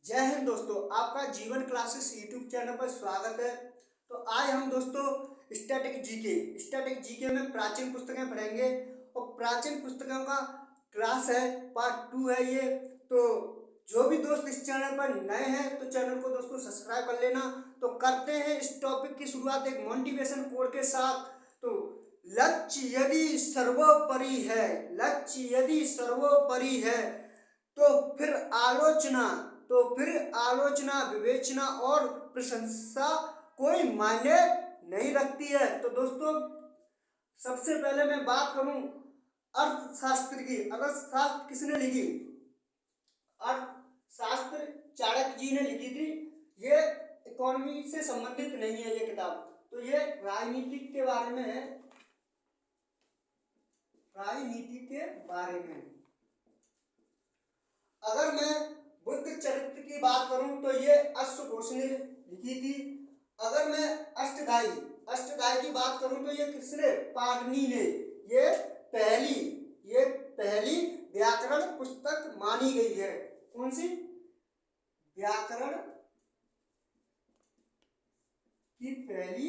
जय हिंद दोस्तों, आपका जीवन क्लासेस यूट्यूब चैनल पर स्वागत है। तो आज हम दोस्तों स्टैटिक जीके में प्राचीन पुस्तकें पढ़ेंगे और प्राचीन पुस्तकों का क्लास है, पार्ट 2 है ये। तो जो भी दोस्त इस चैनल पर नए हैं तो चैनल को दोस्तों सब्सक्राइब कर लेना। तो करते हैं इस टॉपिक की शुरुआत एक मोटिवेशन कोट के साथ। तो लक्ष्य यदि सर्वोपरि है तो फिर आलोचना विवेचना और प्रशंसा कोई मायने नहीं रखती है। तो दोस्तों, सबसे पहले मैं बात करूं अर्थशास्त्र की। अर्थशास्त्र किसने लिखी? अर्थशास्त्र चाणक्य जी ने लिखी थी। ये इकोनॉमी से संबंधित नहीं है ये किताब, तो ये राजनीति के बारे में है। राजनीति के बारे में अगर मैं बुद्ध चरित्र की बात करूं तो ये अश्वघोष ने लिखी थी। अगर मैं अष्टधाई की बात करूं तो ये किसने? पाणिनि ने। ये पहली व्याकरण पुस्तक मानी गई है। कौन सी? व्याकरण की पहली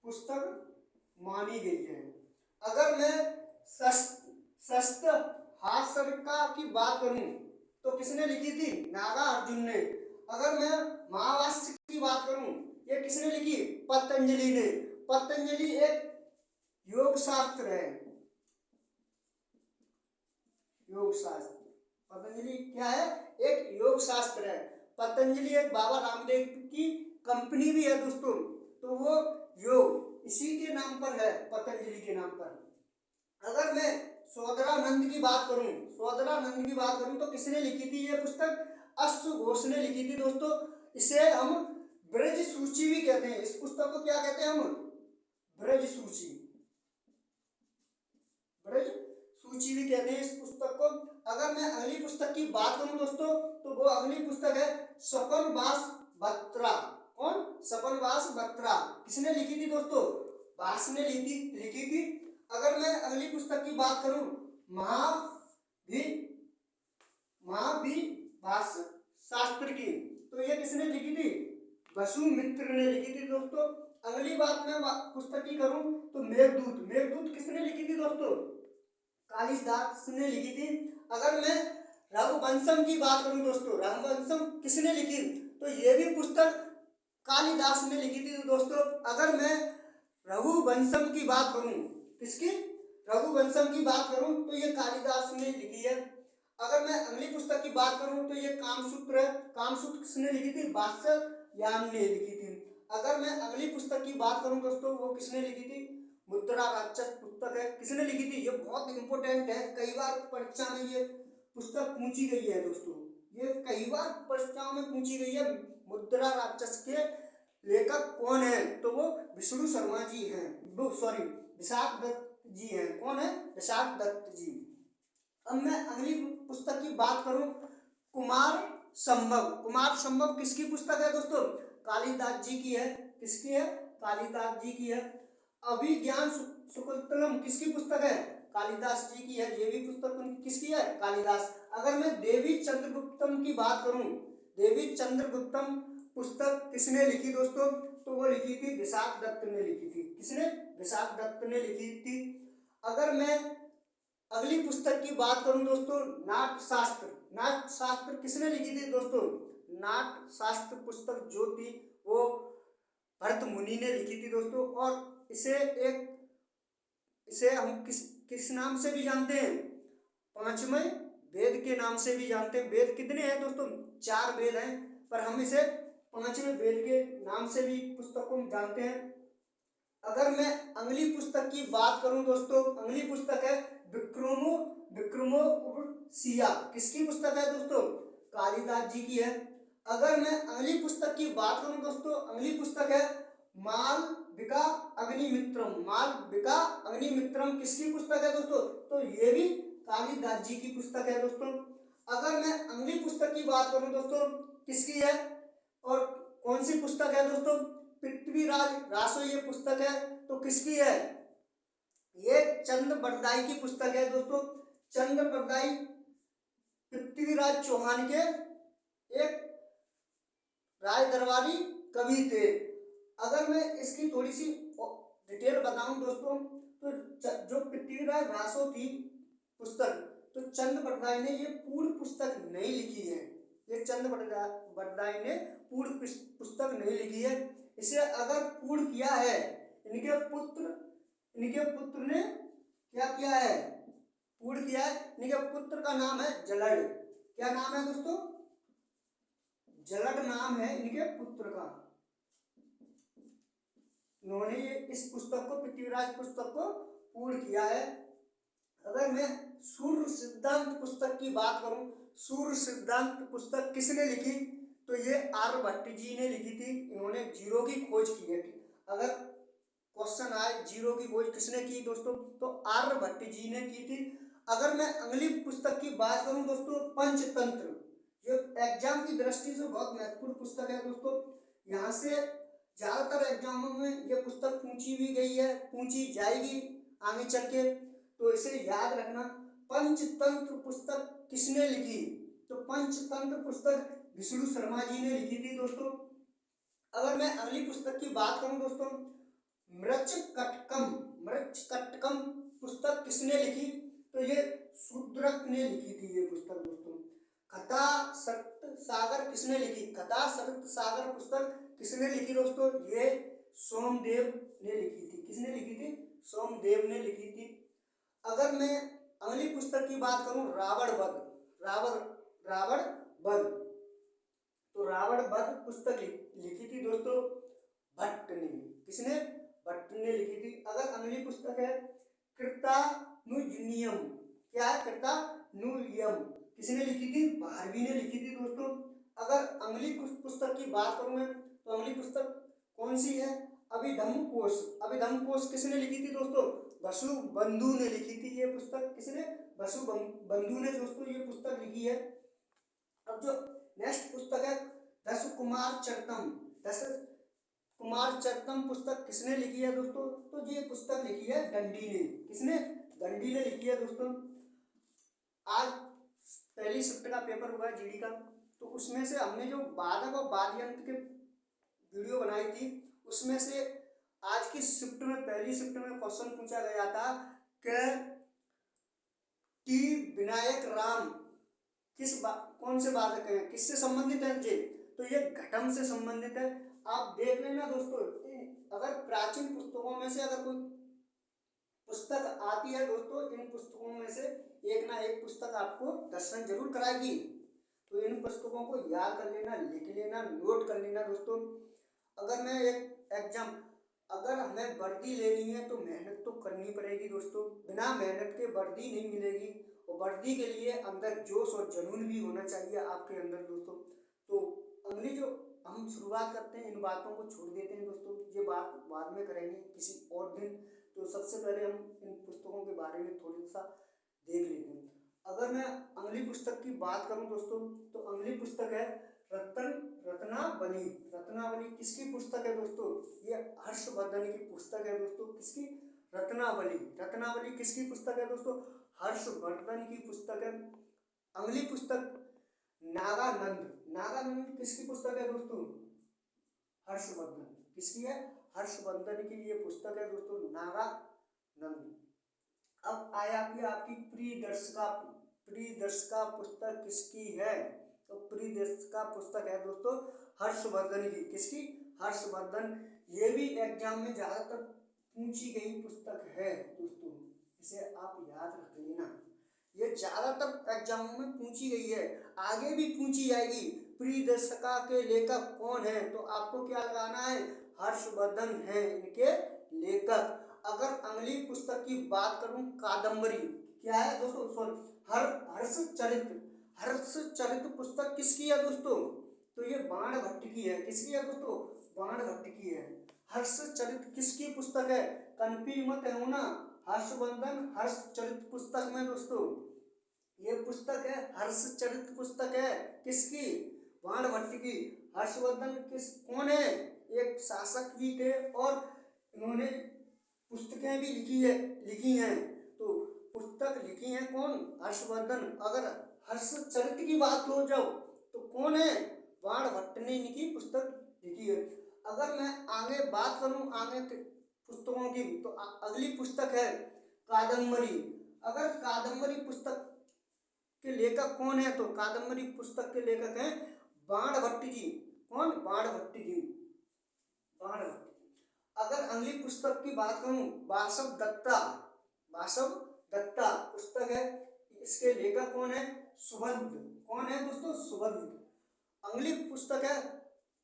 पुस्तक मानी गई है। अगर मैं शस्त्र हास्यका की बात करूं तो किसने लिखी थी? नागार्जुन ने। अगर मैं महाभाष्य की बात करूं, ये किसने लिखी? पतंजलि ने। पतंजलि एक योग शास्त्र है। योग शास्त्र पतंजलि क्या है? एक योग शास्त्र है। पतंजलि एक बाबा रामदेव की कंपनी भी है दोस्तों। तो वो योग इसी के नाम पर है, पतंजलि के नाम पर। अगर मैं सौदरानंद की बात करूं तो किसने लिखी थी ये पुस्तक? अश्वघोष ने लिखी थी दोस्तों। इसे हम ब्रज सूची भी कहते हैं। इस पुस्तक को क्या कहते हैं हम? ब्रज सूची भी कहते हैं इस पुस्तक को। अगर मैं अगली पुस्तक की बात करूं दोस्तों तो वो अगली पुस्तक है स्वपनवास बत्रा। कौन? स्वपनवास बत्रा। किसने लिखी थी दोस्तों? भास ने लिखी थी। अगर मैं अगली पुस्तक की बात करूं महावीभाष शास्त्र की, तो ये किसने लिखी थी? वसुमित्र ने लिखी थी दोस्तों। अगली बात मैं पुस्तक की करूं तो मेघदूत किसने लिखी थी दोस्तों? कालिदास ने लिखी थी। अगर मैं रघुवंशम की बात करूं दोस्तों, रघुवंशम किसने लिखी? तो ये भी पुस्तक कालिदास ने लिखी थी दोस्तों। अगर मैं रघुवंशम की बात करूं, किसकी? रघुवंशम की बात करूं तो ये कालिदास ने लिखी है। अगर मैं अगली पुस्तक की बात करूं तो ये कामसूत्र है। कामसूत्र किसने लिखी थी? वात्स्यायन ने लिखी थी। अगर मैं अगली पुस्तक की बात करूं दोस्तों, वो किसने लिखी थी? मुद्रा राक्षस पुस्तक है। किसने लिखी थी? ये बहुत इंपॉर्टेंट है, कई बार परीक्षा में ये पुस्तक पूछी गई है दोस्तों। ये कई बार परीक्षाओं में पूछी गई है। मुद्रा राक्षस के लेखक कौन है? तो वो विष्णु शर्मा जी हैं। विशाख दत्त जी हैं। कौन है? विशाख दत्त जी। अब मैं अगली पुस्तक की बात करूं कुमार संभव किसकी पुस्तक है दोस्तों? कालिदास जी की है। किसकी है? कालिदास जी की है। अभिज्ञान शुकुंतलम किसकी पुस्तक है? कालिदास जी की है। ये भी पुस्तक किसकी है? कालिदास। अगर मैं देवी चंद्रगुप्तम की बात करूं, देवी चंद्रगुप्तम पुस्तक किसने लिखी दोस्तों? तो वो लिखी थी विशाख दत्त ने लिखी थी। किसने? विशाख दत्त ने लिखी थी। अगर मैं अगली पुस्तक की बात करूं दोस्तों नाट्यशास्त्र किसने लिखी थी दोस्तों? नाट्यशास्त्र पुस्तक जो थी वो भरत मुनि ने लिखी थी दोस्तों। और इसे हम किस नाम से भी जानते हैं? पांचवें वेद के नाम से भी जानते हैं। वेद कितने हैं दोस्तों? 4 वेद हैं, पर हम इसे पांचवें वेद के नाम से भी पुस्तक को जानते हैं। अगर मैं अगली पुस्तक की बात करूं दोस्तों, अगली पुस्तक है विक्रमो सिया। किसकी पुस्तक है दोस्तों? कालिदास जी की है। अगर मैं अगली पुस्तक की बात करूं दोस्तों, अगली पुस्तक है मालविका अग्निमित्रम किसकी पुस्तक है दोस्तों? तो ये भी कालिदास जी की पुस्तक है दोस्तों। अगर मैं अगली पुस्तक की बात करूं दोस्तों, किसकी है और कौन सी पुस्तक है दोस्तों? पृथ्वीराज रासो ये पुस्तक है। तो किसकी है? ये चंद बरदाई की पुस्तक है दोस्तों। चंद बरदाई पृथ्वीराज चौहान के एक राज दरबारी कवि थे। अगर मैं इसकी थोड़ी सी डिटेल बताऊं दोस्तों, तो जो पृथ्वीराज रासो थी पुस्तक, तो चंद बरदाई ने ये पूर्ण पुस्तक नहीं लिखी है। ये चंद बरदाई ने पूर्ण पुस्तक नहीं लिखी है। इसे अगर पूर्ण किया है इनके पुत्र ने क्या किया है, पूर्ण किया है। इनके पुत्र का नाम है जलड़। क्या नाम है दोस्तों? जलड़ नाम है इनके पुत्र का। इन्होंने ये इस पुस्तक को, पृथ्वीराज पुस्तक को पूर्ण किया है। अगर मैं सूर्य सिद्धांत पुस्तक की बात करूं, सूर्य सिद्धांत पुस्तक किसने लिखी? तो ये आर्यभट्ट जी ने लिखी थी। इन्होंने जीरो की खोज की है। अगर क्वेश्चन आए जीरो की खोज किसने की दोस्तों, तो आर्यभट्ट जी ने की थी। अगर मैं अगली पुस्तक की बात करूं दोस्तों, पंचतंत्र, जो एग्जाम की दृष्टि से बहुत महत्वपूर्ण पुस्तक है दोस्तों। यहाँ से ज्यादातर एग्जामों में ये पुस्तक पूछी भी गई है, पूछी जाएगी आगे चल के, तो इसे याद रखना। पंचतंत्र पुस्तक किसने लिखी? तो पंचतंत्र पुस्तक विष्णु शर्मा जी ने लिखी थी दोस्तों। अगर मैं अगली पुस्तक की बात करूं दोस्तों, मृच्छकटकम पुस्तक किसने लिखी? तो ये शूद्रक ने लिखी थी ये पुस्तक दोस्तों। कथा सप्त सागर किसने लिखी? कथा सप्त सागर पुस्तक किसने लिखी दोस्तों? ये सोमदेव ने लिखी थी। किसने लिखी थी? सोमदेव ने लिखी थी। अगर मैं अगली पुस्तक की बात करूं, रावण वध, तो रावण वध पुस्तक लिखी थी दोस्तों भट्ट ने। किसने? भट्ट ने लिखी थी। अगर अगली पुस्तक है कृतानुजनियम, क्या है? कृतानुजनियम किसने लिखी थी? भारवी ने लिखी थी दोस्तों। अगर अगली पुस्तक की बात करूं मैं, तो अगली पुस्तक कौन सी है? अभिधम्म कोश किसने लिखी थी दोस्तों? वसुबंधु ने लिखी थी ये पुस्तक। किसने? वसुबंधु ने दोस्तों ये पुस्तक लिखी है। अब जो नेक्स्ट पुस्तक है दस कुमार चरितम पुस्तक किसने लिखी है दोस्तों? तो ये पुस्तक लिखी है दंडी ने। किसने? दंडी ने लिखी है दोस्तों। आज पहली शिफ्ट का पेपर हुआ जीडी का, तो उसमें से हमने जो वादक और वाद्ययंत्र के वीडियो बनाई थी, उसमें से आज की शिफ्ट में, पहली शिफ्ट में क्वेश्चन पूछा गया था कि टी विनायक राम कौन से वादक हैं, किससे संबंधित है जी? तो ये घटम से संबंधित है। आप देख लेना दोस्तों, अगर प्राचीन पुस्तकों में से अगर कोई पुस्तक आती है दोस्तों, इन पुस्तकों में से एक ना एक पुस्तक आपको दर्शन जरूर कराएगी। तो इन पुस्तकों को याद कर लेना, लिख लेना, नोट कर लेना दोस्तों। अगर मैं एक एग्जाम, अगर हमें वर्दी लेनी है तो मेहनत तो करनी पड़ेगी दोस्तों। बिना मेहनत के वर्दी नहीं मिलेगी, और वर्दी के लिए अंदर जोश और जुनून भी होना चाहिए आपके अंदर दोस्तों। तो अगली जो हम शुरुआत करते हैं, इन बातों को छोड़ देते हैं दोस्तों, ये बात बाद में करेंगे किसी और दिन। तो सबसे पहले हम इन पुस्तकों के बारे में थोड़ा सा देख लेते हैं। अगर मैं अगली पुस्तक की बात करूं दोस्तों, तो अगली पुस्तक है रत्नावली। रत्नावली किसकी पुस्तक है दोस्तों? ये हर्षवर्धन की पुस्तक है दोस्तों। किसकी? रत्नावली किसकी पुस्तक है दोस्तों? हर्षवर्धन की पुस्तक है। अगली पुस्तक नागानंद किसकी पुस्तक है दोस्तों? हर्षवर्धन। किसकी है? हर्षवर्धन की ये पुस्तक है दोस्तों, नागानंद। अब आया कि आपकी प्रियदर्शिका पुस्तक किसकी है? तो प्रियदर्शिका पुस्तक है दोस्तों हर्षवर्धन की। किसकी? हर्षवर्धन। ये भी एग्जाम में ज्यादातर पूछी गई पुस्तक है दोस्तों, इसे आप याद रख लेना। ये ज्यादातर एग्जामों में पूछी गई है, आगे भी पूछी जाएगी। प्रियदर्शिका के लेखक कौन है? तो आपको क्या लगाना है? हर्षवर्धन है इनके लेखक। अगर अगली पुस्तक की बात करूं, कादम्बरी, क्या है दोस्तों? हर्षचरित पुस्तक किसकी है दोस्तों? तो ये बाणभट्ट की है। किसकी है दोस्तों? बाणभट्ट की है। हर्षचरित किसकी पुस्तक है? कन्फ्यूज मत होना, हर्षवर्धन हर्षचरित पुस्तक में दोस्तों ये पुस्तक है, हर्षचरित पुस्तक है। किसकी? बाणभट्ट की। हर्षवर्धन कौन है? एक शासक भी थे, और इन्होंने पुस्तकें भी लिखी हैं। हर्षवर्धन। अगर हर्षचरित की बात हो जाओ तो कौन है? बाणभट्ट ने इनकी पुस्तक लिखी है। अगर मैं आगे बात करूं आगे पुस्तकों की तो अगली पुस्तक है कादम्बरी। अगर कादम्बरी पुस्तक के लेखक कौन है तो कादम्बरी पुस्तक के लेखक हैं बाणभट्ट जी। कौन? बाणभट्ट जी। बाणभट्ट। अगर अगली पुस्तक की बात करूं वासव दत्ता। वासव दत्ता पुस्तक है, इसके लेखक कौन है? सुबंध। कौन है दोस्तों? सुबंध। अगली पुस्तक है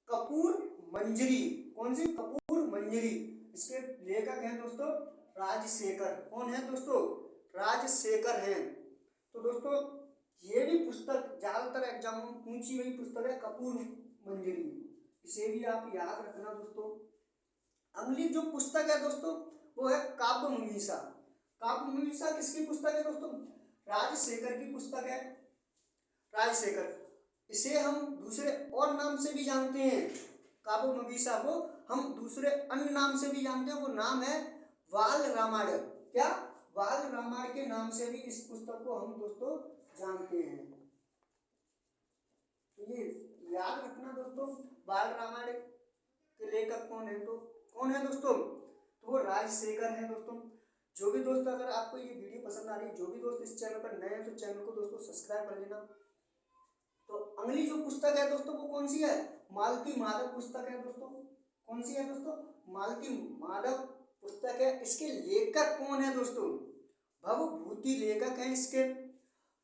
कपूर मंजरी। कौन सी? कपूर मंजरी। इसके लेखक हैं दोस्तों राजशेखर। कौन है दोस्तों? राजशेखर हैं। तो दोस्तों ये भी पुस्तक ज्यादातर एग्जाम में पूछी हुई पुस्तक है कपूर मंजरी, इसे भी आप याद रखना दोस्तों। अगली जो पुस्तक है दोस्तों वो है काव्य मीमांसा। काव्य मीमांसा किसकी पुस्तक है दोस्तों? राजशेखर की पुस्तक है। राजशेखर, इसे हम दूसरे और नाम से भी जानते हैं। काव्य मीमांसा को हम दूसरे अन्य नाम से भी जानते हैं, वो नाम है बाल रामायण। क्या? बाल रामायण के नाम से भी इस पुस्तक को हम दोस्तों जानते हैं। तो ये याद रखना दोस्तों, बाल रामायण के लेखक कौन है? तो कौन है दोस्तों? तो वो राजशेखर है दोस्तों। जो भी दोस्त अगर आपको ये वीडियो पसंद आ रही है, जो भी दोस्त इस चैनल पर नए हैं तो चैनल को दोस्तों सब्सक्राइब कर लेना। तो अगली जो पुस्तक है दोस्तों वो कौन सी है? मालती माधव पुस्तक है दोस्तों। कौन सी है दोस्तों? मालती माधव पुस्तक है। इसके लेखक कौन है दोस्तों? भवभूति लेखक हैं इसके।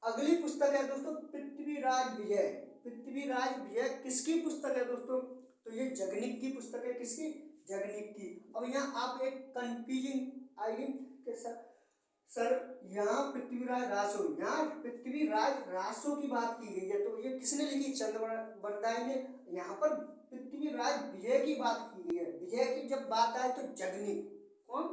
अगली पुस्तक है दोस्तों पृथ्वीराज विजय। पृथ्वीराज विजय किसकी पुस्तक है दोस्तों? तो ये जगनिक की पुस्तक है। किसकी? जगनिक की। अब यहाँ आप एक कंफ्यूजिंग आएगी कि सर यहाँ पृथ्वीराज रासो, यहाँ पृथ्वीराज रासो की बात की गई है तो ये किसने लिखी? चंद्रवरदाई ने। यहाँ पर पृथ्वीराज विजय की बात की गई है। विजय की जब बात आए तो जगनिक। कौन?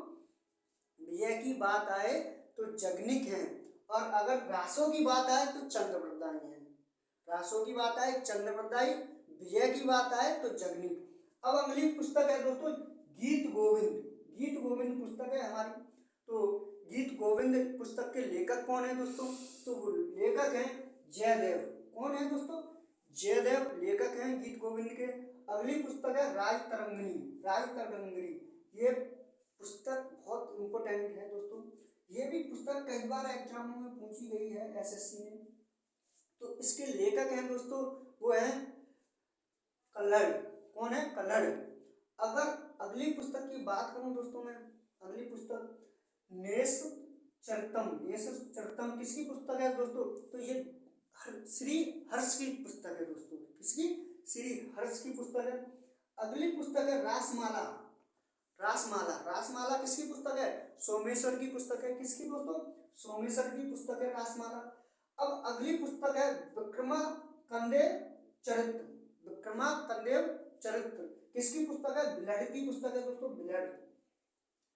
विजय की बात आए तो जगनिक है, और अगर रासो की बात आए तो चंद्रवरदाई है। रासो की बात आए चंद्रवरदाई, विजय की बात आए तो जगनिक। अब अगली पुस्तक है दोस्तों गीत गोविंद। गीत गोविंद पुस्तक है हमारी। तो गीत गोविंद पुस्तक के लेखक कौन है दोस्तों? तो वो लेखक हैं जयदेव। कौन है दोस्तों? जयदेव लेखक हैं गीत गोविंद के। अगली पुस्तक है राजतरंगिणी। राजतरंगिणी ये पुस्तक बहुत इंपॉर्टेंट है दोस्तों। ये भी पुस्तक कई बार एग्जामों में पूछी गई है एसएससी में। तो इसके लेखक हैं दोस्तों वो है कल्हड़। कौन है? कल्हड़। अगर अगली पुस्तक की बात करूं दोस्तों मैं, अगली पुस्तक नेषचरितम। नेषचरितम किसकी पुस्तक है दोस्तों? तो ये श्री हर्ष की पुस्तक है दोस्तों। किसकी? श्री हर्ष की पुस्तक है। अगली पुस्तक है रासमाला। रासमाला, रासमाला किसकी पुस्तक है? सोमेश्वर की पुस्तक है। किसकी दोस्तों? सोमेश्वर की पुस्तक है रासमाला। अब अगली पुस्तक है विक्रमांकदेव चरित्र। विक्रमांकदेव चरित्र किसकी पुस्तक है? बिलहड़ की पुस्तक है दोस्तों। बिलहड़।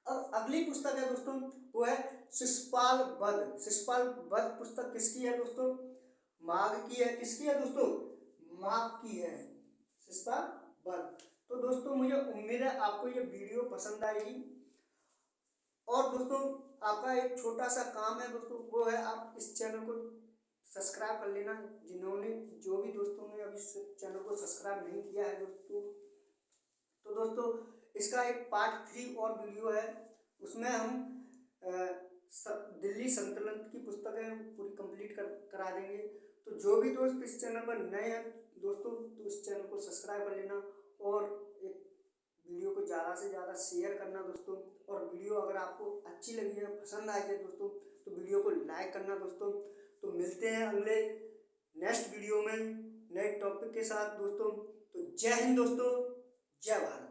अब अगली पुस्तक है दोस्तों वो है शिशुपाल वध। शिशुपाल वध पुस्तक किसकी है दोस्तों? माघ की है। किसकी है दोस्तों? माघ की है शिशुपाल वध। तो दोस्तों मुझे उम्मीद है आपको ये वीडियो पसंद आएगी। और दोस्तों आपका एक छोटा सा काम है दोस्तों, वो है आप इस चैनल को सब्सक्राइब कर लेना। जो भी दोस्तों ने अभी इस चैनल को सब्सक्राइब नहीं किया है दोस्तों, तो दोस्तों इसका एक पार्ट 3 और वीडियो है, उसमें हम दिल्ली सल्तनत की पुस्तकें पूरी कंप्लीट करा देंगे। तो जो भी दोस्त इस चैनल पर नए हैं दोस्तों तो इस चैनल को सब्सक्राइब कर लेना और एक वीडियो को ज़्यादा से ज़्यादा शेयर करना दोस्तों। और वीडियो अगर आपको अच्छी लगी है, पसंद आई है दोस्तों, तो वीडियो को लाइक करना दोस्तों। तो मिलते हैं अगले नेक्स्ट वीडियो में नए टॉपिक के साथ दोस्तों। तो जय हिंद दोस्तों, जय भारत।